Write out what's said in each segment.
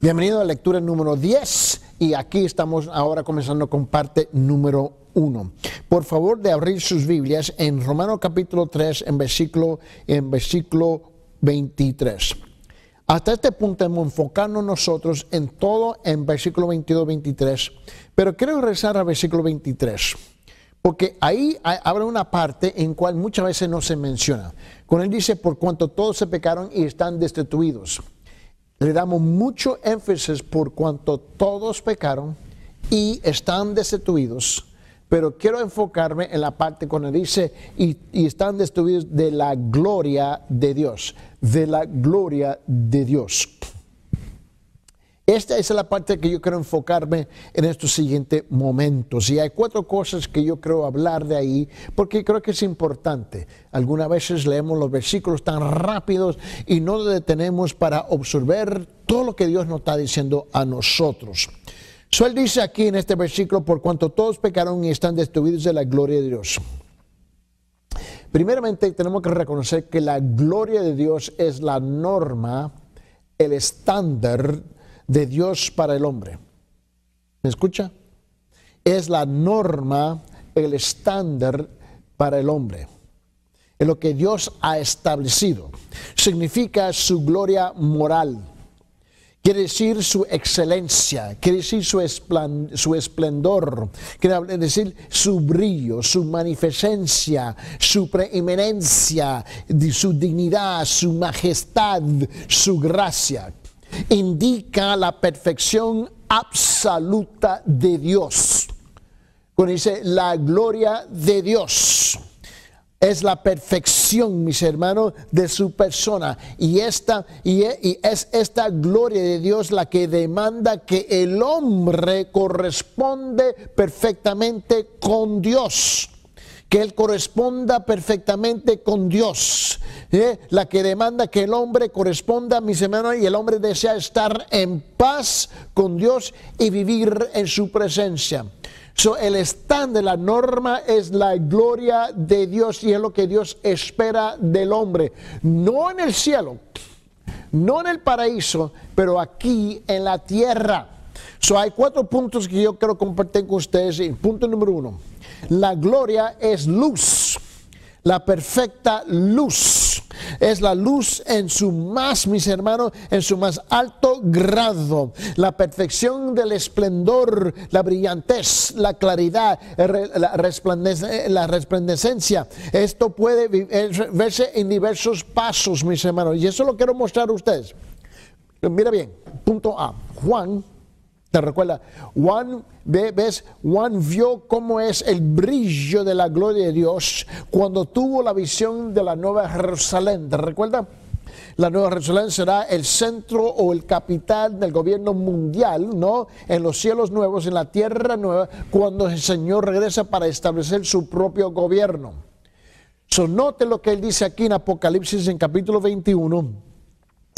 Bienvenido a la lectura número 10 y aquí estamos ahora comenzando con parte número 1. Por favor de abrir sus Biblias en Romanos capítulo 3 en versículo 23. Hasta este punto hemos enfocado nosotros en todo en versículo 22-23, pero quiero regresar al versículo 23. Porque ahí habrá una parte en cual muchas veces no se menciona. Cuando él dice, por cuanto todos se pecaron y están destituidos. Le damos mucho énfasis por cuanto todos pecaron y están destituidos. Pero quiero enfocarme en la parte cuando dice, y están destituidos de la gloria de Dios. De la gloria de Dios. Esta es la parte que yo quiero enfocarme en estos siguientes momentos. Y hay 4 cosas que yo quiero hablar de ahí, porque creo que es importante. Algunas veces leemos los versículos tan rápidos y no nos detenemos para observar todo lo que Dios nos está diciendo a nosotros. Él dice aquí en este versículo, por cuanto todos pecaron y están destituidos de la gloria de Dios. Primeramente tenemos que reconocer que la gloria de Dios es la norma, el estándar de Dios para el hombre. ¿Me escucha? Es la norma, el estándar para el hombre. Es lo que Dios ha establecido. Significa su gloria moral. Quiere decir su excelencia, quiere decir su esplendor, quiere decir su brillo, su magnificencia, su preeminencia, su dignidad, su majestad, su gracia. Indica la perfección absoluta de Dios. Cuando dice la gloria de Dios, es la perfección, mis hermanos, de su persona. Y es esta gloria de Dios la que demanda que el hombre corresponde perfectamente con Dios. Que él corresponda perfectamente con Dios. La que demanda que el hombre corresponda, mis hermanos, y el hombre desea estar en paz con Dios y vivir en su presencia. El estándar, la norma es la gloria de Dios y es lo que Dios espera del hombre. No en el cielo, no en el paraíso, pero aquí en la tierra. Hay 4 puntos que yo quiero compartir con ustedes. Punto número 1. La gloria es luz, la perfecta luz. Es la luz en su más, mis hermanos, en su más alto grado. La perfección del esplendor, la brillantez, la claridad, la resplandecencia. Esto puede verse en diversos pasos, mis hermanos. Y eso lo quiero mostrar a ustedes. Mira bien, punto A. Juan. ¿Te recuerda? Juan vio cómo es el brillo de la gloria de Dios cuando tuvo la visión de la Nueva Jerusalén. ¿Te recuerda? La Nueva Jerusalén será el centro o el capital del gobierno mundial, ¿no? En los cielos nuevos, en la tierra nueva, cuando el Señor regresa para establecer su propio gobierno. Note lo que él dice aquí en Apocalipsis en capítulo 21.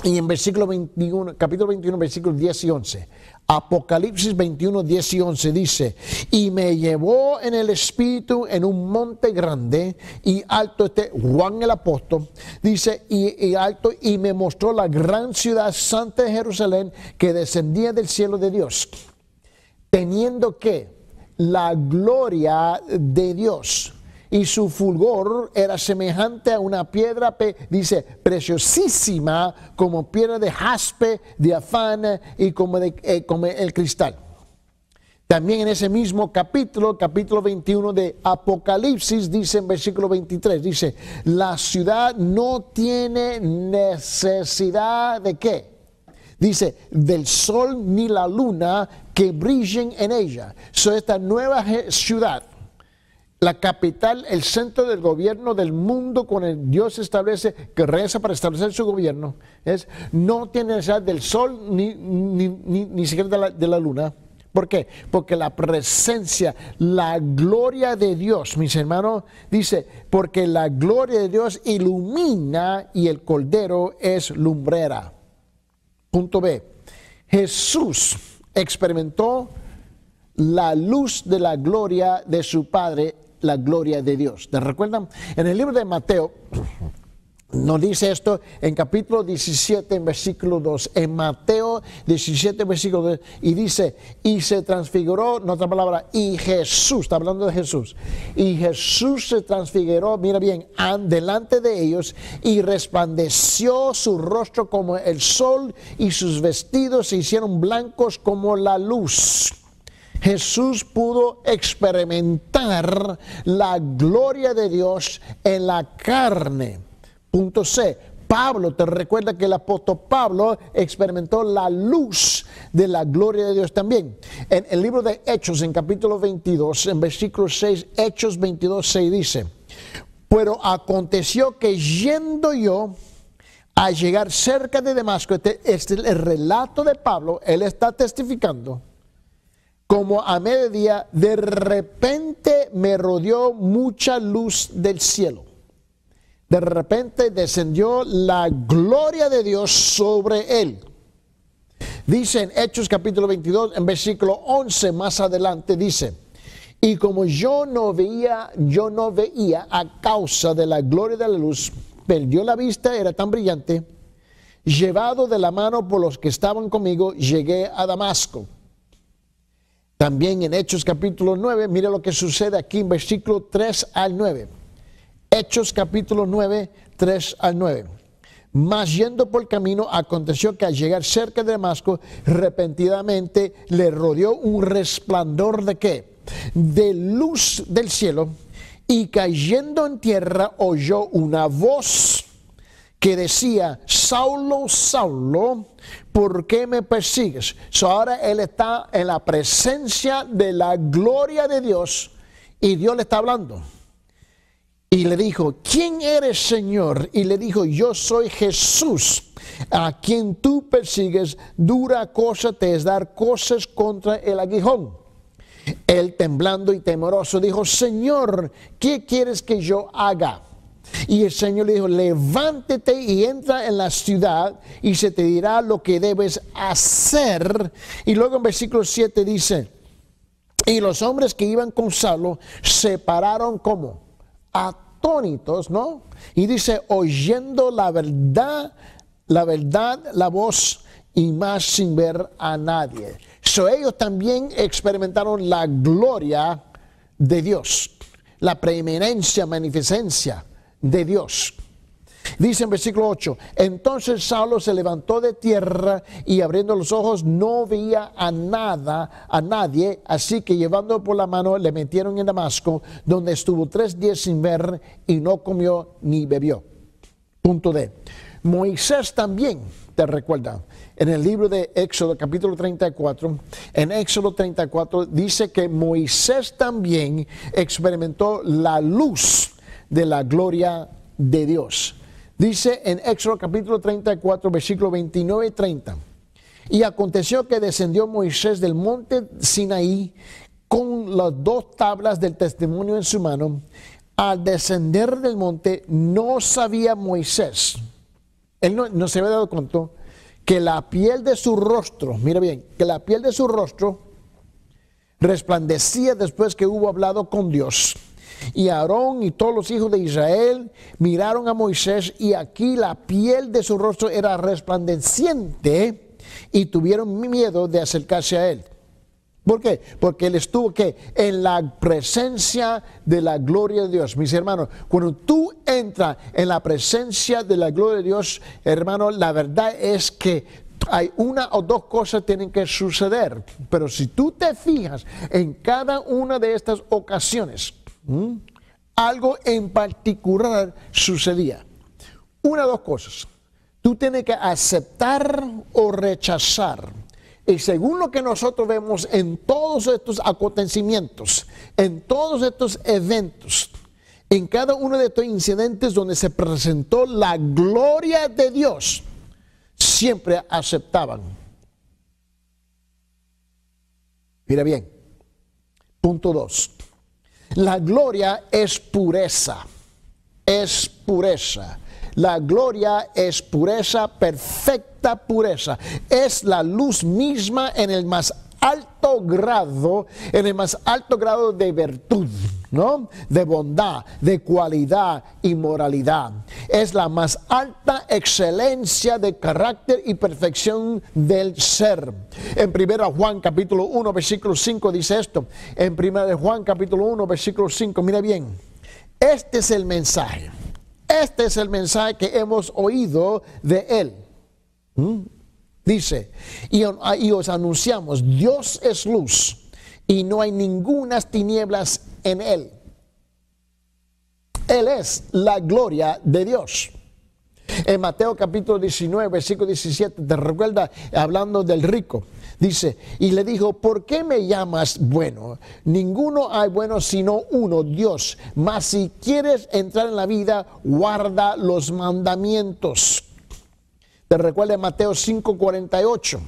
Y en versículo 21, capítulo 21, versículos 10 y 11. Apocalipsis 21, 10 y 11 dice, y me llevó en el espíritu en un monte grande y alto, Juan el apóstol, dice, y alto, y me mostró la gran ciudad santa de Jerusalén que descendía del cielo de Dios, teniendo que la gloria de Dios. Y su fulgor era semejante a una piedra, dice, preciosísima, como piedra de jaspe, diafana y como el cristal. También en ese mismo capítulo 21 de Apocalipsis, dice en versículo 23, dice, la ciudad no tiene necesidad de ¿qué? Dice, del sol ni la luna que brillen en ella. Esta nueva ciudad, la capital, el centro del gobierno del mundo con el Dios establece, que regresa para establecer su gobierno, no tiene necesidad del sol ni siquiera de la luna. ¿Por qué? Porque la presencia, la gloria de Dios, mis hermanos, dice, porque la gloria de Dios ilumina y el cordero es lumbrera. Punto B. Jesús experimentó la luz de la gloria de su Padre, la gloria de Dios. ¿Te recuerdan? En el libro de Mateo, Nos dice esto en capítulo 17, en versículo 2, en Mateo 17, versículo 2, y dice, y se transfiguró, en otra palabra, y Jesús, está hablando de Jesús, y Jesús se transfiguró, mira bien, delante de ellos, y resplandeció su rostro como el sol, y sus vestidos se hicieron blancos como la luz. Jesús pudo experimentar la gloria de Dios en la carne. Punto C. Pablo, te recuerda que el apóstol Pablo experimentó la luz de la gloria de Dios también. En el libro de Hechos, en capítulo 22, en versículo 6, Hechos 22, 6 dice, pero aconteció que yendo yo a llegar cerca de Damasco, este es el relato de Pablo, él está testificando, como a mediodía, de repente me rodeó mucha luz del cielo. De repente descendió la gloria de Dios sobre él. Dice en Hechos capítulo 22, en versículo 11 más adelante, dice, y como yo no veía a causa de la gloria de la luz, perdió la vista, era tan brillante, llevado de la mano por los que estaban conmigo, llegué a Damasco. También en Hechos capítulo 9, mire lo que sucede aquí en versículo 3 al 9. Hechos capítulo 9, 3 al 9. Mas yendo por el camino, aconteció que al llegar cerca de Damasco, repentinamente le rodeó un resplandor de ¿qué? De luz del cielo, y cayendo en tierra oyó una voz que decía, Saulo, Saulo, ¿por qué me persigues? Ahora él está en la presencia de la gloria de Dios y Dios le está hablando. Y le dijo, ¿quién eres, Señor? Y le dijo, yo soy Jesús, a quien tú persigues. Dura cosa te es dar cosas contra el aguijón. Él, temblando y temeroso, dijo, Señor, ¿qué quieres que yo haga? Y el Señor le dijo, levántate y entra en la ciudad y se te dirá lo que debes hacer. Y luego en versículo 7 dice, y los hombres que iban con Saulo se pararon como atónitos, ¿no? Y dice, oyendo la verdad, la voz, y más sin ver a nadie. Ellos también experimentaron la gloria de Dios, la preeminencia, magnificencia de Dios. Dice en versículo 8, entonces Saulo se levantó de tierra y abriendo los ojos no veía a nadie, así que llevándolo por la mano le metieron en Damasco, donde estuvo 3 días sin ver y no comió ni bebió. Punto D. Moisés también, te recuerda, en el libro de Éxodo capítulo 34, en Éxodo 34 dice que Moisés también experimentó la luz de la gloria de Dios. Dice en Éxodo capítulo 34, versículo 29 y 30. Y aconteció que descendió Moisés del monte Sinaí con las 2 tablas del testimonio en su mano. Al descender del monte no sabía Moisés, él no se había dado cuenta, que la piel de su rostro, mira bien, que la piel de su rostro resplandecía después que hubo hablado con Dios. Y Aarón y todos los hijos de Israel miraron a Moisés y aquí la piel de su rostro era resplandeciente y tuvieron miedo de acercarse a él. ¿Por qué? Porque él estuvo ¿qué? En la presencia de la gloria de Dios. Mis hermanos, cuando tú entras en la presencia de la gloria de Dios, hermano, la verdad es que hay una o 2 cosas que tienen que suceder. Pero si tú te fijas en cada una de estas ocasiones, algo en particular sucedía. Una o 2 cosas. Tú tienes que aceptar o rechazar. Y según lo que nosotros vemos en todos estos acontecimientos, en todos estos eventos, en cada uno de estos incidentes donde se presentó la gloria de Dios, siempre aceptaban. Mira bien, punto 2. La gloria es pureza, es pureza. La gloria es pureza, perfecta pureza. Es la luz misma en el más alto grado de virtud. ¿no? De bondad, de cualidad y moralidad. Es la más alta excelencia de carácter y perfección del ser. En 1 Juan capítulo 1 versículo 5 dice esto. En 1 Juan capítulo 1 versículo 5, mira bien. Este es el mensaje. Este es el mensaje que hemos oído de él. Dice, y os anunciamos, Dios es luz y no hay ningunas tinieblas en él. Él es la gloria de Dios. En Mateo capítulo 19, versículo 17, te recuerda, hablando del rico, dice, y le dijo, ¿por qué me llamas bueno? Ninguno hay bueno sino uno, Dios. Mas si quieres entrar en la vida, guarda los mandamientos. Te recuerda Mateo 5:48.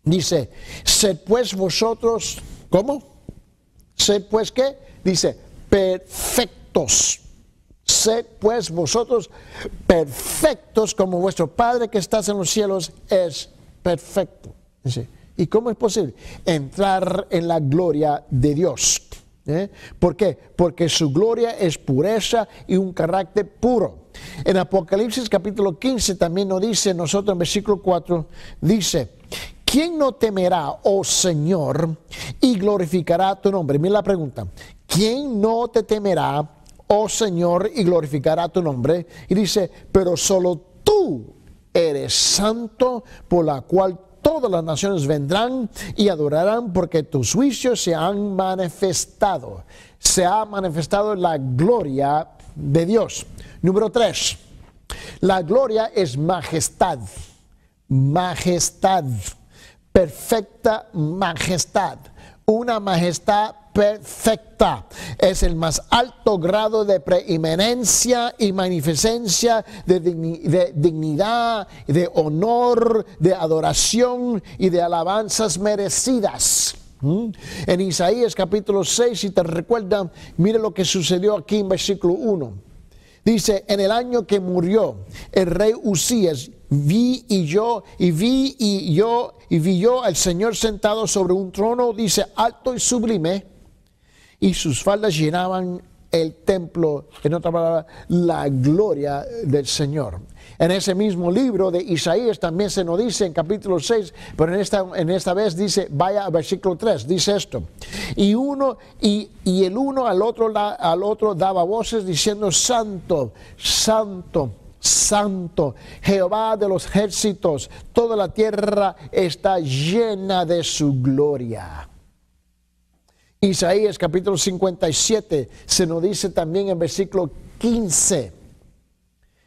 Dice, sed pues vosotros, ¿cómo? Sed pues, ¿qué? Dice, perfectos. Sed pues vosotros perfectos como vuestro Padre que estás en los cielos es perfecto. Dice, ¿y cómo es posible? Entrar en la gloria de Dios. ¿Por qué? Porque su gloria es pureza y un carácter puro. En Apocalipsis capítulo 15 también nos dice, nosotros en versículo 4, dice, ¿quién no temerá, oh Señor, y glorificará tu nombre? Mira la pregunta, ¿quién no te temerá, oh Señor, y glorificará tu nombre? Y dice, pero solo tú eres santo, por la cual todas las naciones vendrán y adorarán, porque tus juicios se han manifestado. Se ha manifestado la gloria de Dios. Número 3. La gloria es majestad. Majestad. Perfecta majestad. Una majestad perfecta. Es el más alto grado de preeminencia y magnificencia, de dignidad, de honor, de adoración y de alabanzas merecidas. En Isaías capítulo 6, si te recuerdan, mire lo que sucedió aquí en versículo 1. Dice, en el año que murió el rey Usías, vi yo al Señor sentado sobre un trono, dice, alto y sublime, y sus faldas llenaban el templo. En otra palabra, la gloria del Señor. En ese mismo libro de Isaías también se nos dice en capítulo 6, pero en esta vez dice, vaya al versículo 3, dice esto, y el uno al otro daba voces diciendo, santo, santo, santo, Jehová de los ejércitos, toda la tierra está llena de su gloria. Isaías capítulo 57 se nos dice también en versículo 15.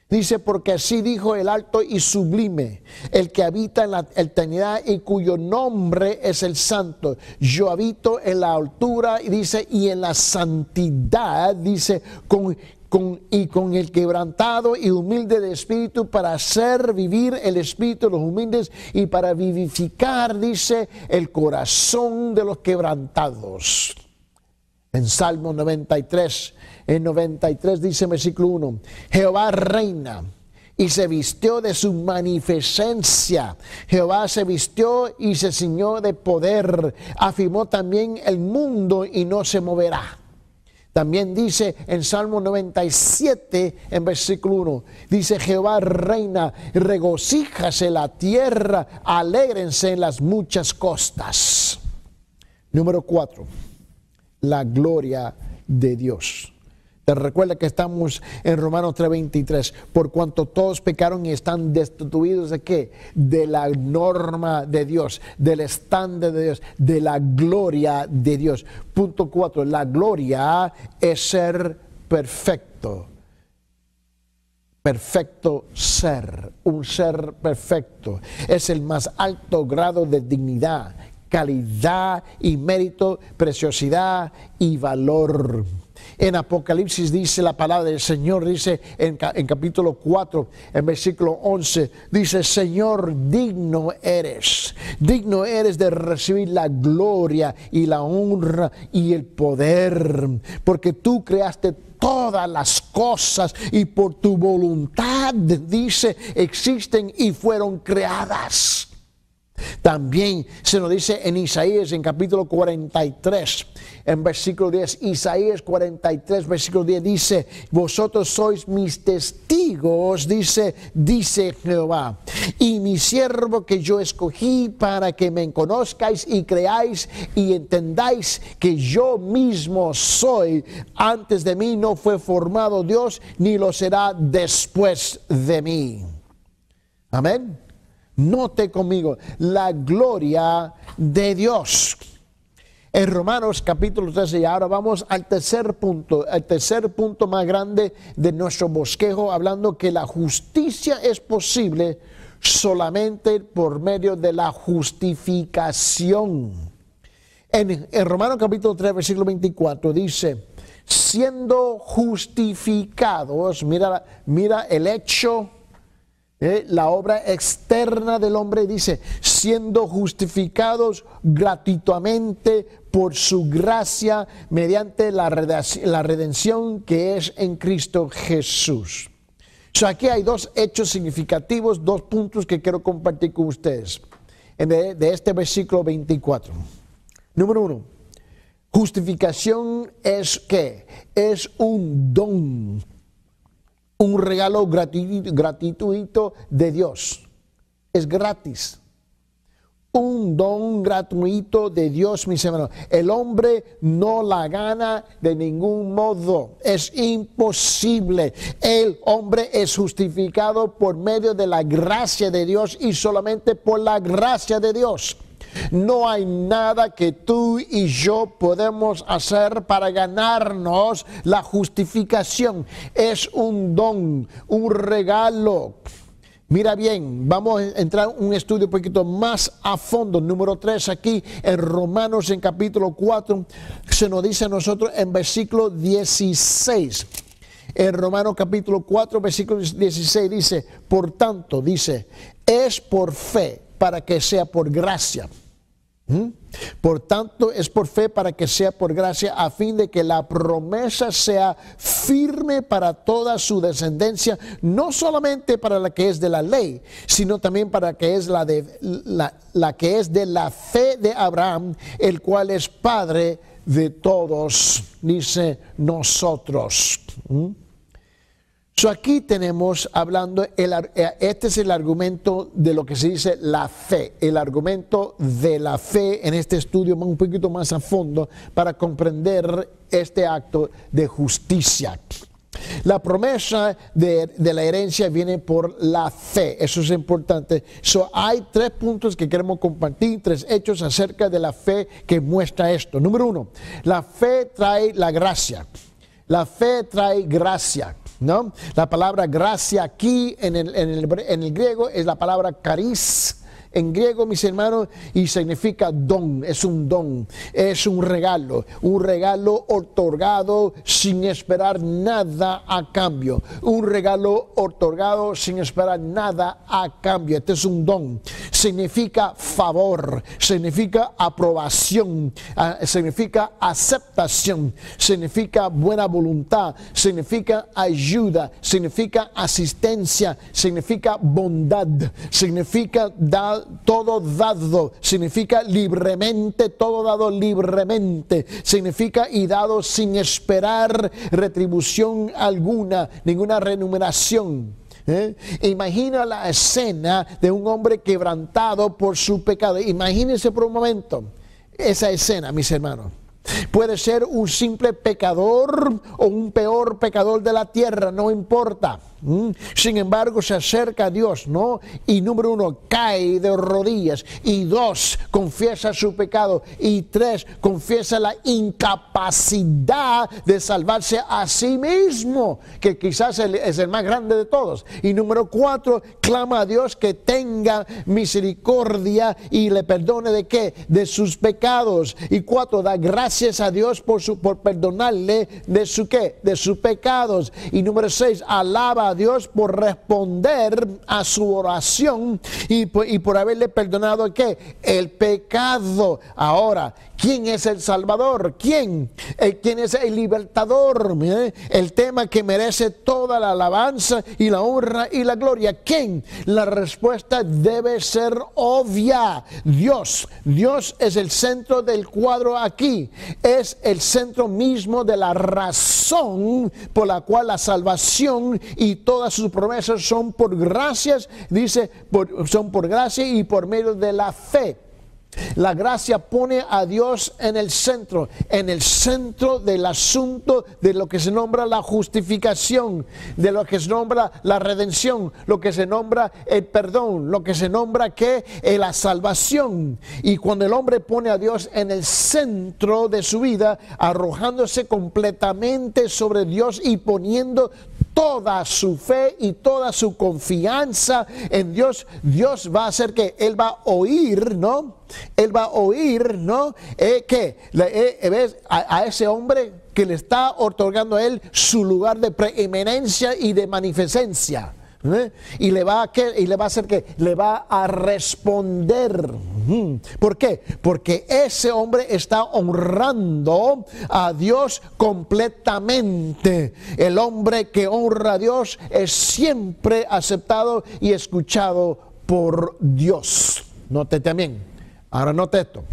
Dice, porque así dijo el alto y sublime, el que habita en la eternidad y cuyo nombre es el santo. Yo habito en la altura, y dice, y en la santidad, dice, con el quebrantado y humilde de espíritu, para hacer vivir el espíritu de los humildes y para vivificar, dice, el corazón de los quebrantados. En Salmo 93, en 93 dice versículo 1, Jehová reina y se vistió de su magnificencia. Jehová se vistió y se ciñó de poder. Afirmó también el mundo y no se moverá. También dice en Salmo 97, en versículo 1, dice, Jehová reina, regocíjase la tierra, alégrense en las muchas costas. Número 4, la gloria de Dios. Te recuerda que estamos en Romanos 3:23, por cuanto todos pecaron y están destituidos de ¿qué? De la norma de Dios, del estándar de Dios, de la gloria de Dios. Punto 4, la gloria es ser perfecto. Perfecto ser, un ser perfecto. Es el más alto grado de dignidad, calidad y mérito, preciosidad y valor. En Apocalipsis dice la palabra del Señor, dice en capítulo 4, en versículo 11, dice, Señor, digno eres de recibir la gloria y la honra y el poder, porque tú creaste todas las cosas y por tu voluntad, dice, existen y fueron creadas. También se nos dice en Isaías, en capítulo 43, en versículo 10, Isaías 43, versículo 10 dice, vosotros sois mis testigos, dice Jehová, y mi siervo que yo escogí para que me conozcáis y creáis y entendáis que yo mismo soy. Antes de mí no fue formado Dios, ni lo será después de mí. Amén. Note conmigo la gloria de Dios. En Romanos capítulo 13, y ahora vamos al tercer punto más grande de nuestro bosquejo, hablando que la justicia es posible solamente por medio de la justificación. En Romanos capítulo 3, versículo 24 dice, siendo justificados, mira el hecho, la obra externa del hombre, dice, siendo justificados gratuitamente por su gracia mediante la redención que es en Cristo Jesús. Aquí hay dos hechos significativos, dos puntos que quiero compartir con ustedes de este versículo 24. Número 1, justificación es ¿qué? Es un don. Un regalo gratuito de Dios. Es gratis. Un don gratuito de Dios, mis hermanos. El hombre no la gana de ningún modo. Es imposible. El hombre es justificado por medio de la gracia de Dios y solamente por la gracia de Dios. No hay nada que tú y yo podemos hacer para ganarnos la justificación. Es un don, un regalo. Mira bien, vamos a entrar en un estudio un poquito más a fondo. Número 3 aquí en Romanos en capítulo 4 se nos dice a nosotros en versículo 16. En Romanos capítulo 4 versículo 16 dice, por tanto, dice, es por fe para que sea por gracia. Por tanto, es por fe para que sea por gracia, a fin de que la promesa sea firme para toda su descendencia, no solamente para la que es de la ley, sino también para que es la que es de la fe de Abraham, el cual es padre de todos, dice nosotros. Aquí tenemos hablando, este es el argumento de lo que se dice la fe, el argumento de la fe en este estudio un poquito más a fondo para comprender este acto de justicia. La promesa de la herencia viene por la fe, eso es importante. Hay 3 puntos que queremos compartir, 3 hechos acerca de la fe que muestra esto. Número 1, la fe trae la gracia. La fe trae gracia. ¿No? La palabra gracia aquí en el griego es la palabra charis en griego, mis hermanos, y significa don, es un don, es un regalo otorgado sin esperar nada a cambio, un regalo otorgado sin esperar nada a cambio. Este es un don, significa favor, significa aprobación, significa aceptación, significa buena voluntad, significa ayuda, significa asistencia, significa bondad, significa todo dado, significa libremente, todo dado libremente, significa y dado sin esperar retribución alguna, ninguna remuneración. Imagina la escena de un hombre quebrantado por su pecado. Imagínense por un momento esa escena, mis hermanos. Puede ser un simple pecador o un peor pecador de la tierra, no importa. Sin embargo, se acerca a Dios, ¿no? Y número 1, cae de rodillas. Y 2, confiesa su pecado. Y 3, confiesa la incapacidad de salvarse a sí mismo, que quizás es el más grande de todos. Y número 4, clama a Dios que tenga misericordia y le perdone ¿de qué? De sus pecados. Y 4, da gracias a Dios por perdonarle de su ¿qué? De sus pecados. Y número 6, alaba honra a Dios por responder a su oración y por haberle perdonado ¿qué? El pecado. Ahora, ¿quién es el Salvador? ¿Quién? ¿Quién es el libertador? El tema que merece toda la alabanza y la honra y la gloria. ¿Quién? La respuesta debe ser obvia. Dios. Dios es el centro del cuadro aquí. Es el centro mismo de la razón por la cual la salvación y todas sus promesas son por gracias, dice, son por gracia y por medio de la fe. La gracia pone a Dios en el centro del asunto de lo que se nombra la justificación, de lo que se nombra la redención, lo que se nombra el perdón, lo que se nombra la salvación. Y cuando el hombre pone a Dios en el centro de su vida, arrojándose completamente sobre Dios y poniendo toda su fe y toda su confianza en Dios, Dios va a hacer que Él va a oír, ¿no? Él va a oír, ¿no? ¿Ves? A ese hombre que le está otorgando a Él su lugar de preeminencia y de magnificencia. Y le va a hacer que le va a responder. ¿Por qué? Porque ese hombre está honrando a Dios completamente. El hombre que honra a Dios es siempre aceptado y escuchado por Dios. Note también. Ahora note esto.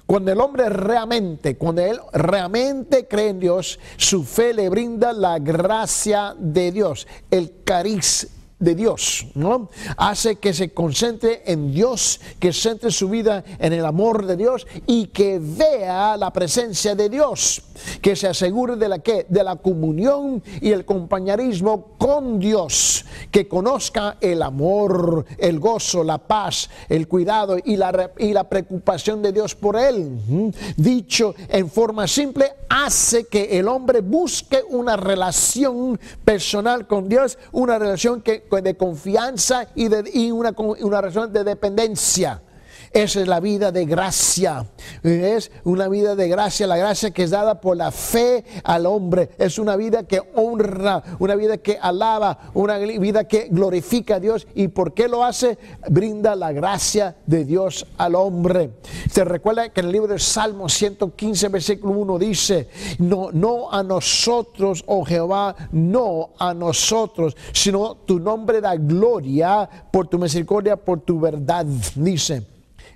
Cuando el hombre realmente cree en Dios, su fe le brinda la gracia de Dios, el cariz de Dios, ¿no? Hace que se concentre en Dios, que centre su vida en el amor de Dios y que vea la presencia de Dios, que se asegure de la comunión y el compañerismo con Dios, que conozca el amor, el gozo, la paz, el cuidado y la preocupación de Dios por él. Dicho en forma simple, hace que el hombre busque una relación personal con Dios, una relación de confianza y una relación de dependencia. Esa es la vida de gracia. Es una vida de gracia, la gracia que es dada por la fe al hombre. Es una vida que honra, una vida que alaba, una vida que glorifica a Dios. ¿Y por qué lo hace? Brinda la gracia de Dios al hombre. Se recuerda que en el libro de Salmos 115, versículo 1 dice: no a nosotros, oh Jehová, no a nosotros, sino tu nombre da gloria por tu misericordia, por tu verdad, dice.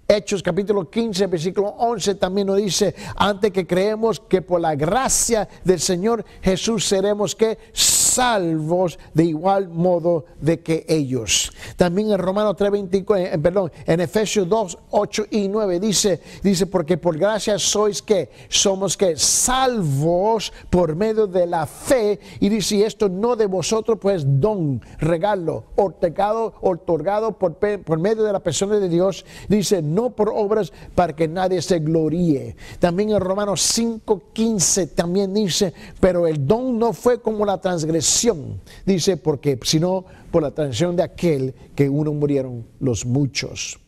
Hechos capítulo 15, versículo 11 también nos dice: antes que creemos que por la gracia del Señor Jesús seremos salvos de igual modo de que ellos. También en Romanos 3:24, en Efesios 2, 8 y 9 dice porque por gracia somos salvos por medio de la fe, y dice: y esto no de vosotros, pues don, regalo, otorgado por medio de la persona de Dios, dice, no por obras para que nadie se gloríe. También en Romanos 5:15 también dice: pero el don no fue como la transgresión, dice, porque sino por la transgresión de aquel que uno murieron los muchos.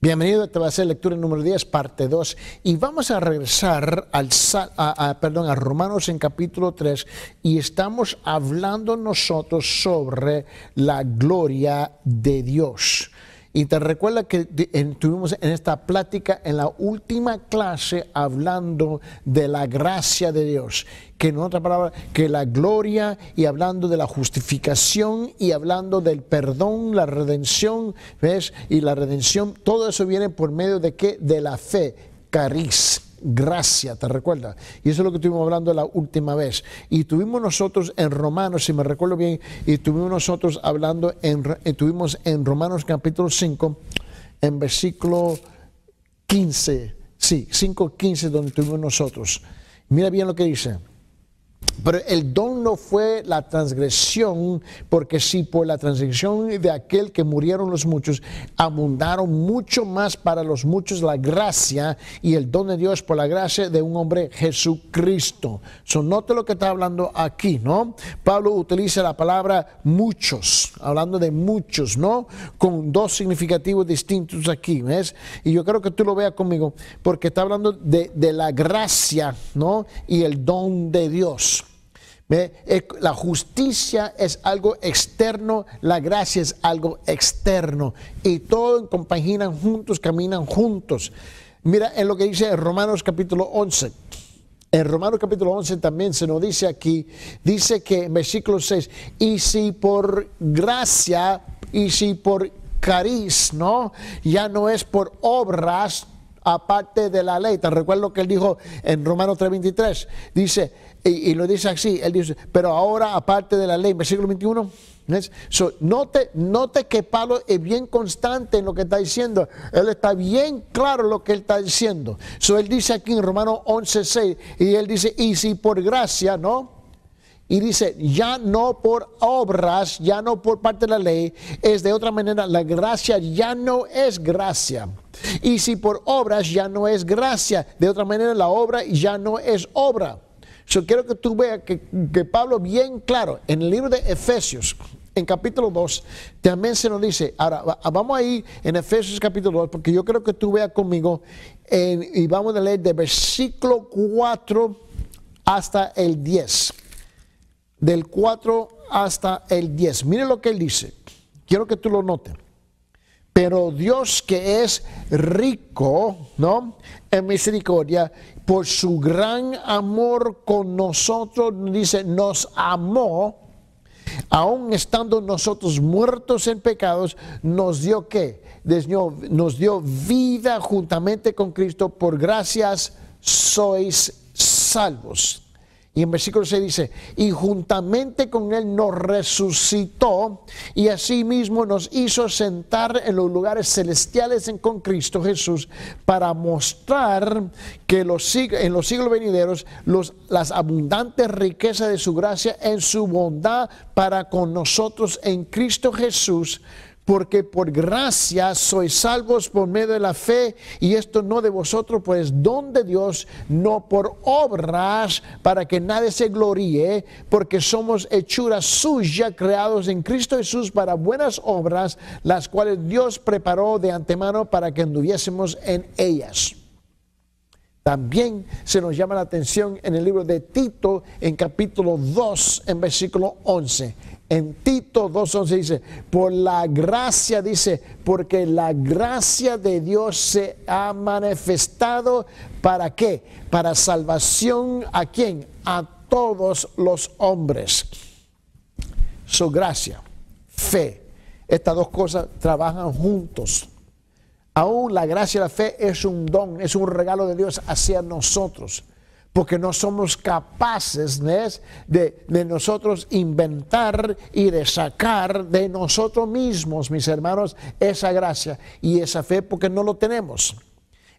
Bienvenido, esta va a ser lectura número 10, parte 2, y vamos a regresar a Romanos en capítulo 3, y estamos hablando nosotros sobre la gloria de Dios. Y te recuerda que estuvimos en esta plática en la última clase hablando de la gracia de Dios, que en otra palabra, que la gloria, y hablando de la justificación y hablando del perdón, la redención, ¿ves? Y la redención, todo eso viene por medio de ¿qué? De la fe, cariz. Gracia, ¿te recuerdas? Y eso es lo que estuvimos hablando la última vez. Y tuvimos nosotros en Romanos, si me recuerdo bien, y tuvimos nosotros hablando, estuvimos en Romanos capítulo 5, en versículo 15, sí, 5:15, donde estuvimos nosotros. Mira bien lo que dice. Pero el don salvación no fue la transgresión, porque si por la transgresión de aquel que murieron los muchos, abundaron mucho más para los muchos la gracia y el don de Dios por la gracia de un hombre Jesucristo. Note lo que está hablando aquí, ¿no? Pablo utiliza la palabra muchos, hablando de muchos, ¿no? Con dos significativos distintos aquí, ¿ves? Y yo creo que tú lo veas conmigo, porque está hablando de la gracia, ¿no? Y el don de Dios. ¿Ve? La justicia es algo externo, la gracia es algo externo. Y todo compaginan juntos, caminan juntos. Mira en lo que dice en Romanos capítulo 11. En Romanos capítulo 11 también se nos dice aquí, dice que en versículo 6, y si por gracia, y si por cariz, ¿no? Ya no es por obras aparte de la ley. Te recuerdo que él dijo en Romanos 3:23, dice, y lo dice así, él dice, pero ahora aparte de la ley, versículo 21. Note que Pablo es bien constante en lo que está diciendo. Él está bien claro en lo que él está diciendo. Él dice aquí en Romanos 11:6, y él dice, y si por gracia, ¿no? Y dice, ya no por obras, ya no por parte de la ley, es de otra manera, la gracia ya no es gracia. Y si por obras ya no es gracia, de otra manera la obra ya no es obra. Yo quiero que tú veas que Pablo bien claro, en el libro de Efesios, en capítulo 2, también se nos dice, ahora vamos a ir en Efesios capítulo 2, porque yo creo que tú veas conmigo, y vamos a leer de versículo 4 hasta el 10. Del 4 hasta el 10. Mire lo que él dice. Quiero que tú lo notes. Pero Dios, que es rico, ¿no?, en misericordia, por su gran amor con nosotros, dice, nos amó, aun estando nosotros muertos en pecados, nos dio ¿qué? Nos dio vida juntamente con Cristo, por gracias sois salvos. Y en versículo 6 dice, y juntamente con él nos resucitó y asimismo nos hizo sentar en los lugares celestiales con Cristo Jesús, para mostrar que en los siglos venideros las abundantes riquezas de su gracia en su bondad para con nosotros en Cristo Jesús. Porque por gracia sois salvos por medio de la fe, y esto no de vosotros, pues don de Dios, no por obras, para que nadie se gloríe, porque somos hechura suya, creados en Cristo Jesús para buenas obras, las cuales Dios preparó de antemano para que anduviésemos en ellas. También se nos llama la atención en el libro de Tito, en capítulo 2, en versículo 11. En Tito 2:11 dice, por la gracia, dice, porque la gracia de Dios se ha manifestado, ¿para qué? Para salvación, ¿a quién? A todos los hombres. Su gracia, fe, estas dos cosas trabajan juntos. Aún la gracia y la fe es un don, es un regalo de Dios hacia nosotros. Porque no somos capaces, ¿ves?, de nosotros inventar y de sacar de nosotros mismos, mis hermanos, esa gracia y esa fe, porque no lo tenemos.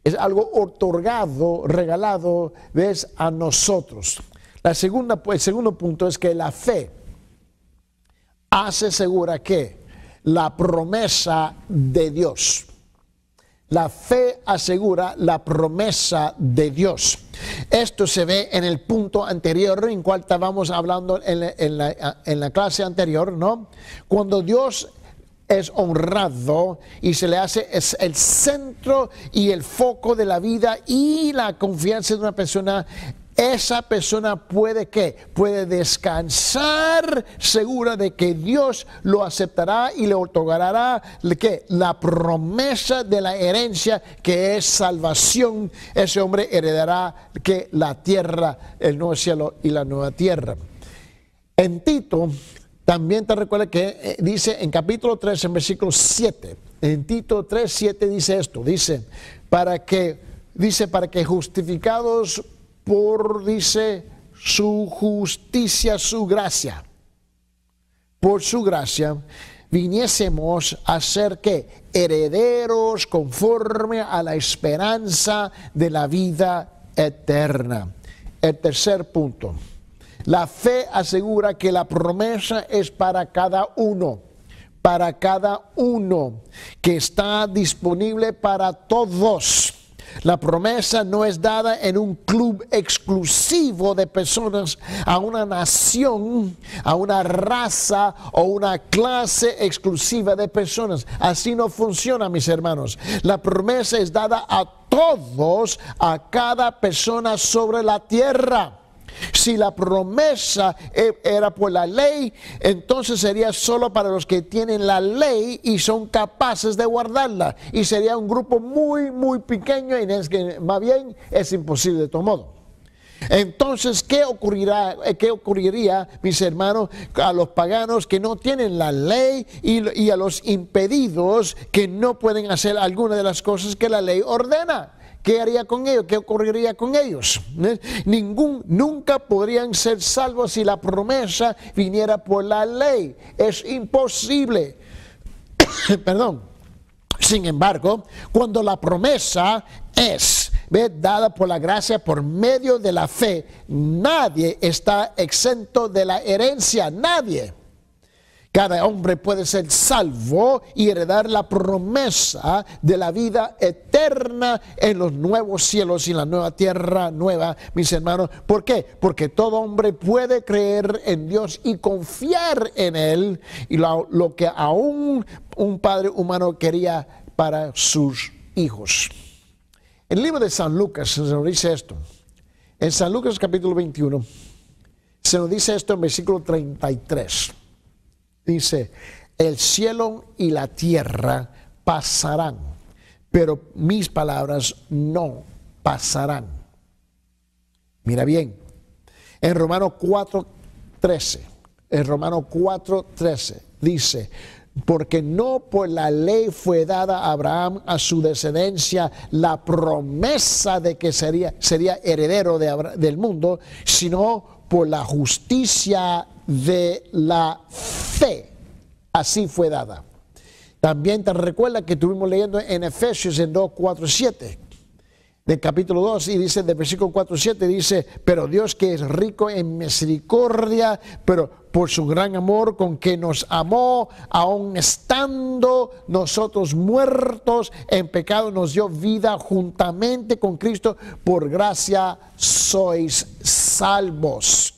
Es algo otorgado, regalado, ¿ves?, a nosotros. El segundo punto es que la fe hace segura que la promesa de Dios. La fe asegura la promesa de Dios. Esto se ve en el punto anterior, en cual estábamos hablando en la clase anterior, ¿no? Cuando Dios es honrado y se le hace es el centro y el foco de la vida y la confianza de una persona, esa persona puede ¿qué? Puede descansar segura de que Dios lo aceptará y le otorgará ¿qué? La promesa de la herencia, que es salvación. Ese hombre heredará ¿qué? La tierra, el nuevo cielo y la nueva tierra. En Tito también te recuerda que dice en capítulo 3, en versículo 7, en Tito 3, 7 dice esto, dice para que justificados por, dice, su justicia, su gracia, por su gracia, viniésemos a ser ¿qué? Herederos conforme a la esperanza de la vida eterna. El tercer punto, La fe asegura que la promesa es para cada uno, que está disponible para todos. La promesa no es dada en un club exclusivo de personas, a una nación, a una raza o una clase exclusiva de personas. Así no funciona, mis hermanos. La promesa es dada a todos, a cada persona sobre la tierra. Si la promesa era por la ley, entonces sería solo para los que tienen la ley y son capaces de guardarla. Y sería un grupo muy, muy pequeño, y es que más bien es imposible de todo modo. Entonces, ¿qué ocurriría, mis hermanos, a los paganos que no tienen la ley y a los impedidos que no pueden hacer alguna de las cosas que la ley ordena? ¿Qué haría con ellos? ¿Qué ocurriría con ellos? Nunca podrían ser salvos si la promesa viniera por la ley. Es imposible. Perdón. Sin embargo, cuando la promesa es dada por la gracia por medio de la fe, nadie está exento de la herencia. Nadie. Cada hombre puede ser salvo y heredar la promesa de la vida eterna en los nuevos cielos y la nueva tierra nueva, mis hermanos. ¿Por qué? Porque todo hombre puede creer en Dios y confiar en Él, y lo que aún un padre humano quería para sus hijos. En el libro de San Lucas se nos dice esto. En San Lucas capítulo 21 se nos dice esto en versículo 33. Dice, el cielo y la tierra pasarán, pero mis palabras no pasarán. Mira bien, en Romanos 4:13 dice, porque no por la ley fue dada a Abraham, a su descendencia, la promesa de que sería heredero del mundo, sino por la justicia de la fe. Así fue dada. También te recuerda que estuvimos leyendo en Efesios en 2:4-7 del capítulo 2, y dice, del versículo 4-7 dice, pero Dios, que es rico en misericordia, pero por su gran amor con que nos amó, aun estando nosotros muertos en pecado, nos dio vida juntamente con Cristo, por gracia sois salvos.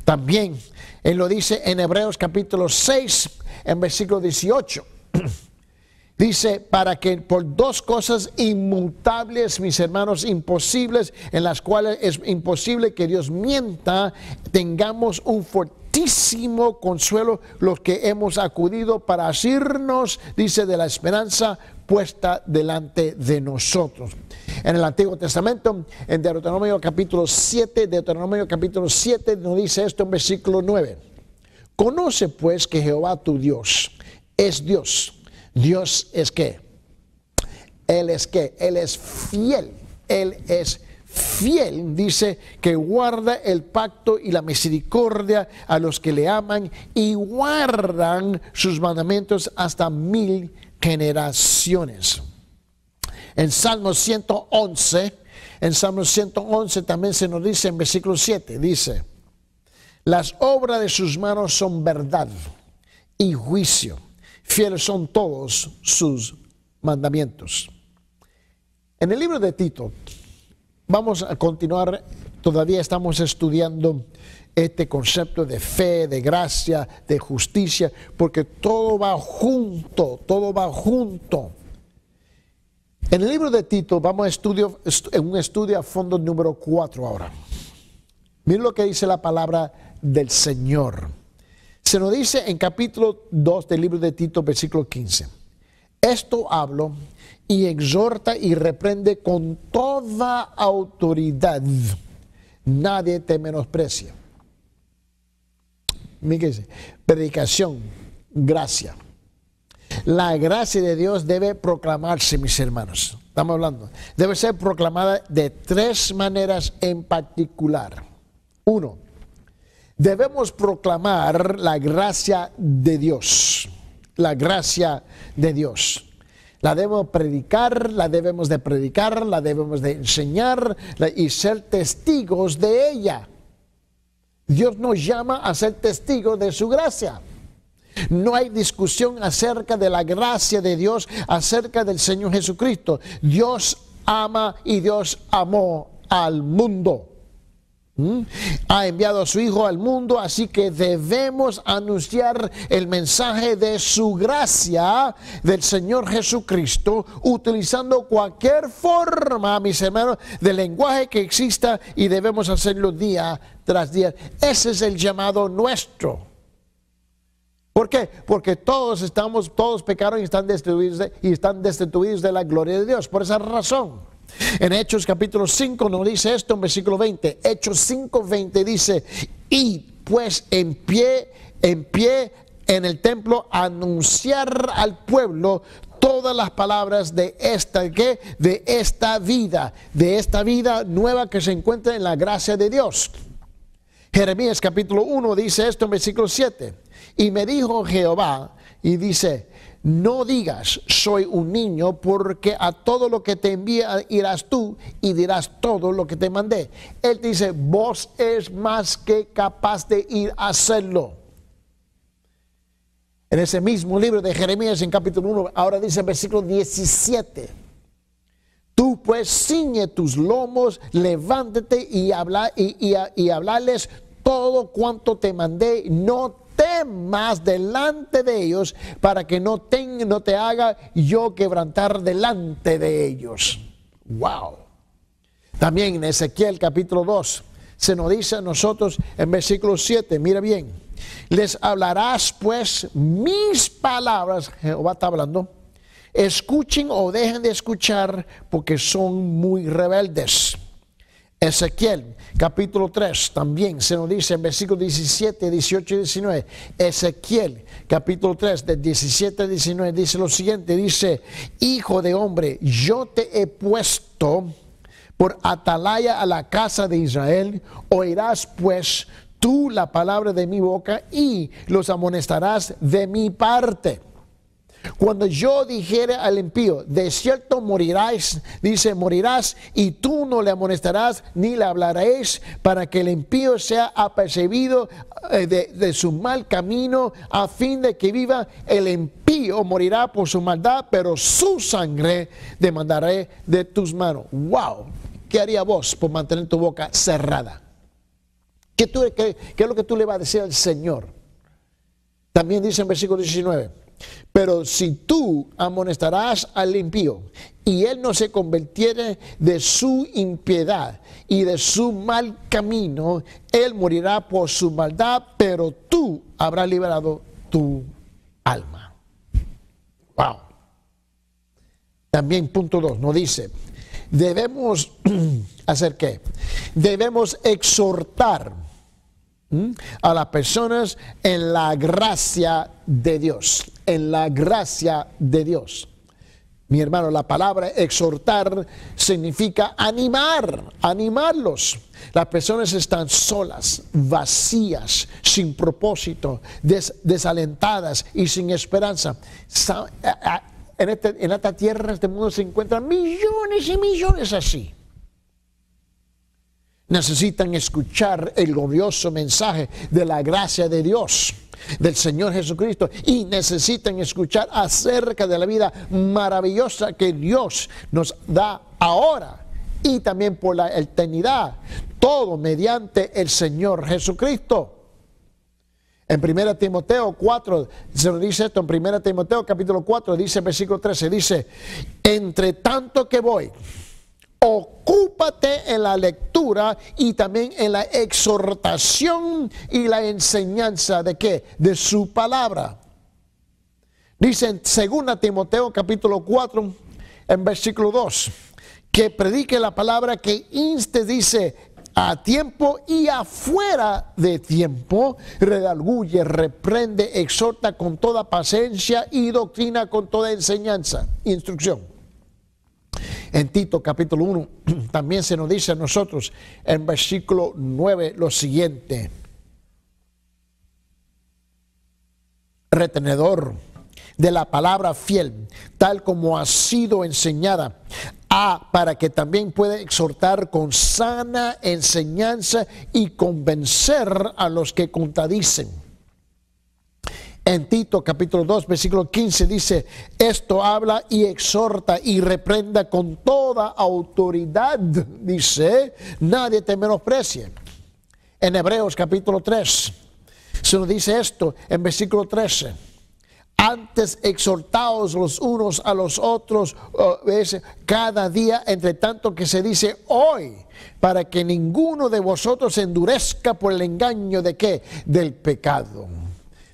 También Él lo dice en Hebreos capítulo 6, en versículo 18. Dice, para que por dos cosas inmutables, mis hermanos, imposibles, en las cuales es imposible que Dios mienta, tengamos un fortísimo consuelo los que hemos acudido para asirnos, dice, de la esperanza puesta delante de nosotros. En el Antiguo Testamento, en Deuteronomio capítulo 7, nos dice esto en versículo 9. Conoce pues que Jehová tu Dios es Dios. Dios es ¿qué? Él es ¿qué? Él es fiel. Él es fiel, dice, que guarda el pacto y la misericordia a los que le aman y guardan sus mandamientos hasta 1000 generaciones. En Salmos 111 también se nos dice en versículo 7, dice, las obras de sus manos son verdad y juicio. Fieles son todos sus mandamientos. En el libro de Tito, vamos a continuar, todavía estamos estudiando este concepto de fe, de gracia, de justicia, porque todo va junto, En el libro de Tito vamos a un estudio a fondo número 4 ahora. Miren lo que dice la palabra del Señor. Se nos dice en capítulo 2 del libro de Tito, versículo 15. Esto hablo y exhorta y reprende con toda autoridad. Nadie te menosprecia. Miren qué dice. Predicación, gracia. La gracia de Dios debe proclamarse, mis hermanos. Estamos hablando. Debe ser proclamada de 3 maneras en particular. 1. Debemos proclamar la gracia de Dios. La gracia de Dios. La debemos predicar, la debemos de enseñar y ser testigos de ella. Dios nos llama a ser testigos de su gracia. No hay discusión acerca de la gracia de Dios, acerca del Señor Jesucristo. Dios ama y Dios amó al mundo. Ha enviado a su Hijo al mundo, así que debemos anunciar el mensaje de su gracia del Señor Jesucristo, utilizando cualquier forma, mis hermanos, de lenguaje que exista, y debemos hacerlo día tras día. Ese es el llamado nuestro. ¿Por qué? Porque todos pecaron y están destituidos de la gloria de Dios. Por esa razón, en Hechos capítulo 5 nos dice esto en versículo 20. Hechos 5:20 dice: y pues en pie en el templo anunciar al pueblo todas las palabras de esta vida nueva que se encuentra en la gracia de Dios. Jeremías capítulo 1 dice esto en versículo 7. Y me dijo Jehová, y dice: no digas soy un niño, porque a todo lo que te envía irás tú y dirás todo lo que te mandé. Él dice: vos es más que capaz de ir a hacerlo. En ese mismo libro de Jeremías, en capítulo 1, ahora dice en versículo 17: tú pues ciñe tus lomos, levántate y hablarles todo cuanto te mandé, no temas delante de ellos, para que no te haga yo quebrantar delante de ellos. Wow. También en Ezequiel capítulo 2 se nos dice a nosotros en versículo 7, mira bien: les hablarás pues mis palabras, Jehová está hablando, escuchen o dejen de escuchar, porque son muy rebeldes. Ezequiel capítulo 3 también se nos dice en versículos 17, 18 y 19. Ezequiel capítulo 3 del 17 al 19 dice lo siguiente: dice: hijo de hombre, yo te he puesto por atalaya a la casa de Israel. Oirás pues tú la palabra de mi boca y los amonestarás de mi parte. Cuando yo dijere al impío: de cierto morirás, dice, morirás, y tú no le amonestarás ni le hablaréis, para que el impío sea apercibido de su mal camino, a fin de que viva. El impío morirá por su maldad, pero su sangre demandaré de tus manos. Wow. ¿Qué haría vos por mantener tu boca cerrada? ¿Qué es lo que tú le vas a decir al Señor? También dice en versículo 19: pero si tú amonestarás al impío y él no se convirtiere de su impiedad y de su mal camino, él morirá por su maldad, pero tú habrás liberado tu alma. Wow. También punto 2 nos dice: debemos hacer ¿qué? Debemos exhortar a las personas en la gracia de Dios. En la gracia de Dios. Mi hermano, la palabra exhortar significa animarlos. Las personas están solas, vacías, sin propósito, desalentadas y sin esperanza. En esta tierra, en este mundo, se encuentran millones y millones así. Necesitan escuchar el glorioso mensaje de la gracia de Dios, del Señor Jesucristo, y necesitan escuchar acerca de la vida maravillosa que Dios nos da ahora y también por la eternidad, todo mediante el Señor Jesucristo. En 1 Timoteo 4, se nos dice esto, en 1 Timoteo capítulo 4, dice versículo 13, dice: entre tanto que voy, ocúpate en la lectura y también en la exhortación y la enseñanza ¿de qué? De su palabra. Dice en 2 Timoteo capítulo 4, en versículo 2, que predique la palabra, que inste, dice, a tiempo y afuera de tiempo, redarguye, reprende, exhorta con toda paciencia y doctrina con toda enseñanza, instrucción. En Tito capítulo 1 también se nos dice a nosotros en versículo 9 lo siguiente: retenedor de la palabra fiel, tal como ha sido enseñada, para que también pueda exhortar con sana enseñanza y convencer a los que contradicen. En Tito capítulo 2 versículo 15 dice, esto habla y exhorta y reprenda con toda autoridad, dice, nadie te menosprecie. En Hebreos capítulo 3 se nos dice esto en versículo 13. Antes exhortaos los unos a los otros cada día, entre tanto que se dice hoy, para que ninguno de vosotros se endurezca por el engaño de ¿qué? Del pecado.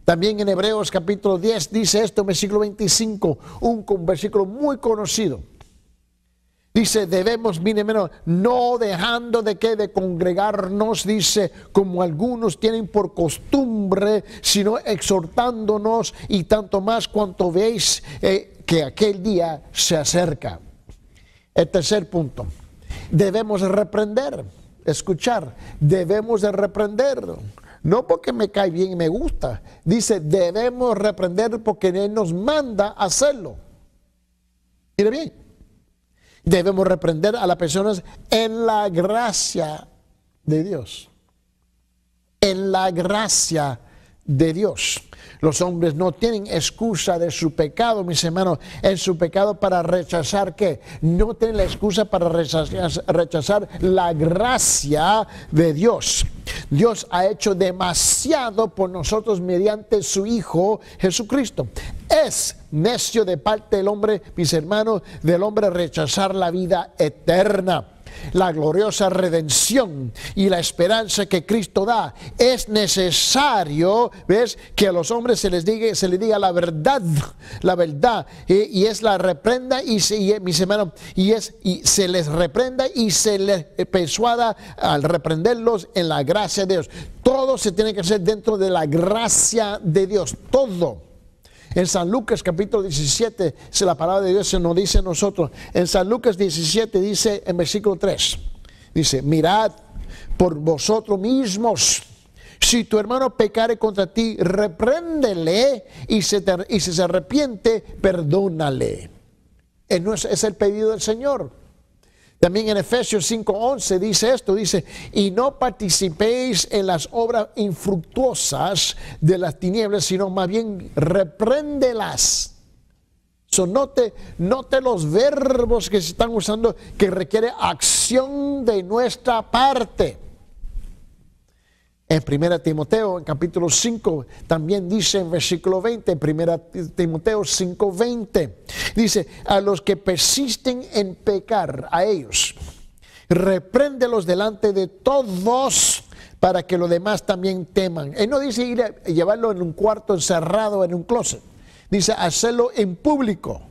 También en Hebreos capítulo 10 dice esto, versículo 25, un versículo muy conocido. Dice, debemos, no dejando de congregarnos, dice, como algunos tienen por costumbre, sino exhortándonos, y tanto más cuanto veis que aquel día se acerca. El tercer punto, debemos reprender, escuchar, debemos de reprender. No porque me cae bien y me gusta, dice, debemos reprender porque Él nos manda a hacerlo. Mire bien. Debemos reprender a las personas en la gracia de Dios. En la gracia de Dios. Los hombres no tienen excusa de su pecado, mis hermanos, en su pecado para rechazar ¿qué? No tienen la excusa para rechazar la gracia de Dios. Dios ha hecho demasiado por nosotros mediante su Hijo Jesucristo. Es necio de parte del hombre, mis hermanos, del hombre rechazar la vida eterna. La gloriosa redención y la esperanza que Cristo da. Es necesario, ¿ves? Que a los hombres se les diga la verdad, y es la reprenda mis hermanos, y se les reprenda y se les persuada al reprenderlos en la gracia de Dios. Todo se tiene que hacer dentro de la gracia de Dios, todo. En San Lucas capítulo 17, si la palabra de Dios se nos dice a nosotros, en San Lucas 17 dice en versículo 3, dice, mirad por vosotros mismos, si tu hermano pecare contra ti, repréndele, y si se arrepiente, perdónale. Es el pedido del Señor. También en Efesios 5:11 dice esto, dice, y no participéis en las obras infructuosas de las tinieblas, sino más bien repréndelas. Note los verbos que se están usando, que requiere acción de nuestra parte. En 1 Timoteo, en capítulo 5, también dice en versículo 20, en 1 Timoteo 5:20, dice, a los que persisten en pecar, a ellos, repréndelos delante de todos, para que los demás también teman. Él no dice ir a llevarlo en un cuarto encerrado en un closet, dice hacerlo en público.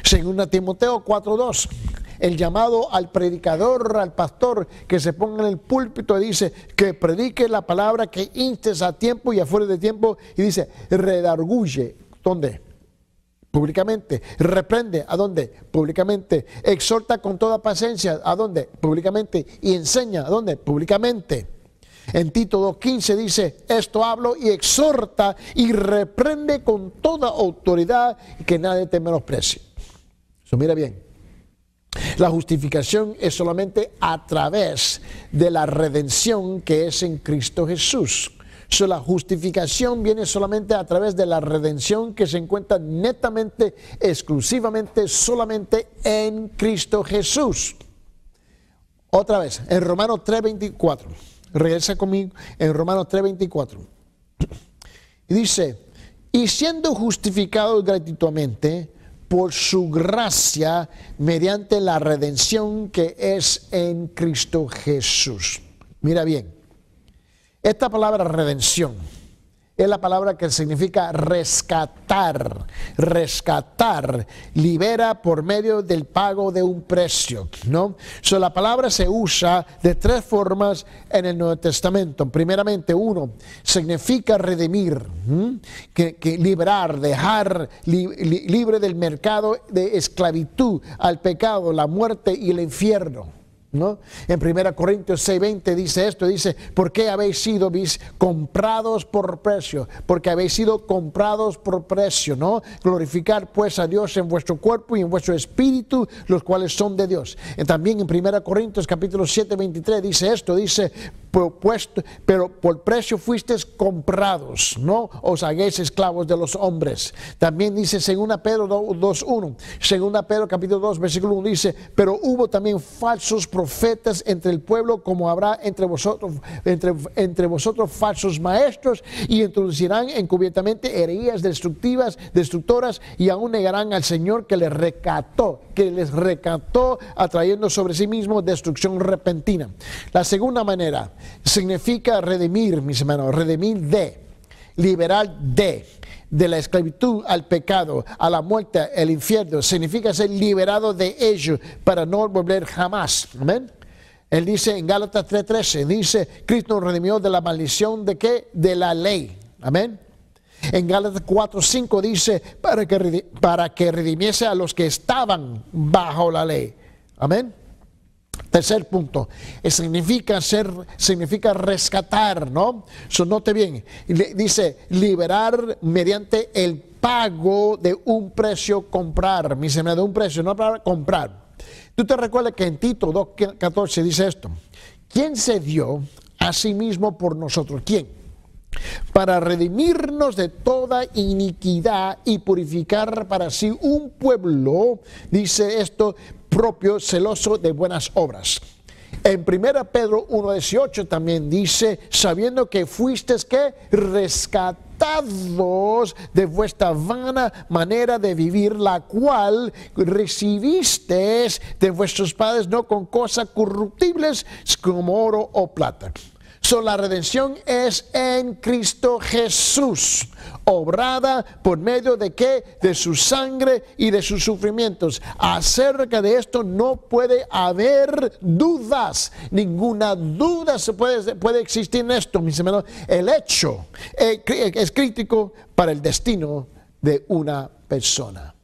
Según Timoteo 4:2. El llamado al predicador, al pastor, que se ponga en el púlpito y dice que predique la palabra, que instes a tiempo y afuera de tiempo, y dice redarguye. ¿Dónde? Públicamente. Reprende. ¿A dónde? Públicamente. Exhorta con toda paciencia. ¿A dónde? Públicamente. Y enseña. ¿A dónde? Públicamente. En Tito 2:15 dice, esto hablo y exhorta y reprende con toda autoridad, y que nadie te menosprecie. Eso mira bien. La justificación es solamente a través de la redención que es en Cristo Jesús. La justificación viene solamente a través de la redención que se encuentra netamente, exclusivamente, solamente en Cristo Jesús. Otra vez, en Romanos 3:24. Regresa conmigo en Romanos 3:24. Y dice, y siendo justificados gratuitamente por su gracia, mediante la redención que es en Cristo Jesús. Mira bien, esta palabra redención es la palabra que significa rescatar. Rescatar, libera por medio del pago de un precio, ¿no? La palabra se usa de tres formas en el Nuevo Testamento. Primeramente, uno, significa redimir, que liberar, dejar libre del mercado de esclavitud al pecado, la muerte y el infierno. ¿no? En 1 Corintios 6:20 dice esto, dice, ¿por qué habéis sido comprados por precio? Porque habéis sido comprados por precio, ¿no? Glorificar pues a Dios en vuestro cuerpo y en vuestro espíritu, los cuales son de Dios. Y también en 1 Corintios capítulo 7:23 dice esto, dice, pero por precio fuisteis comprados, no os hagáis esclavos de los hombres. También dice 2 Pedro 2:1, 2 Pedro capítulo 2 versículo 1 dice, pero hubo también falsos profetas entre el pueblo, como habrá entre vosotros falsos maestros, y introducirán encubiertamente herejías destructoras, y aún negarán al Señor que les recató, atrayendo sobre sí mismo destrucción repentina. La segunda manera significa redimir, mis hermanos, liberar de la esclavitud al pecado, a la muerte, al infierno. Significa ser liberado de ello para no volver jamás. Amén. Él dice en Gálatas 3:13, dice, Cristo nos redimió de la maldición de ¿qué? De la ley. Amén. En Gálatas 4:5 dice, para que redimiese a los que estaban bajo la ley. Amén. Tercer punto, significa rescatar, ¿no? Note bien, dice liberar mediante el pago de un precio, comprar, mis hermanos, de un precio, no para comprar. Tú te recuerdas que en Tito 2:14 dice esto, ¿quién se dio a sí mismo por nosotros? ¿Quién? Para redimirnos de toda iniquidad y purificar para sí un pueblo, dice esto, propio, celoso de buenas obras. En 1 Pedro 1:18 también dice, sabiendo que fuisteis ¿qué? Rescatados de vuestra vana manera de vivir, la cual recibisteis de vuestros padres, no con cosas corruptibles como oro o plata. La redención es en Cristo Jesús, obrada por medio de ¿qué? De su sangre y de sus sufrimientos. Acerca de esto no puede haber dudas, ninguna duda puede existir en esto, mis hermanos. El hecho es crítico para el destino de una persona.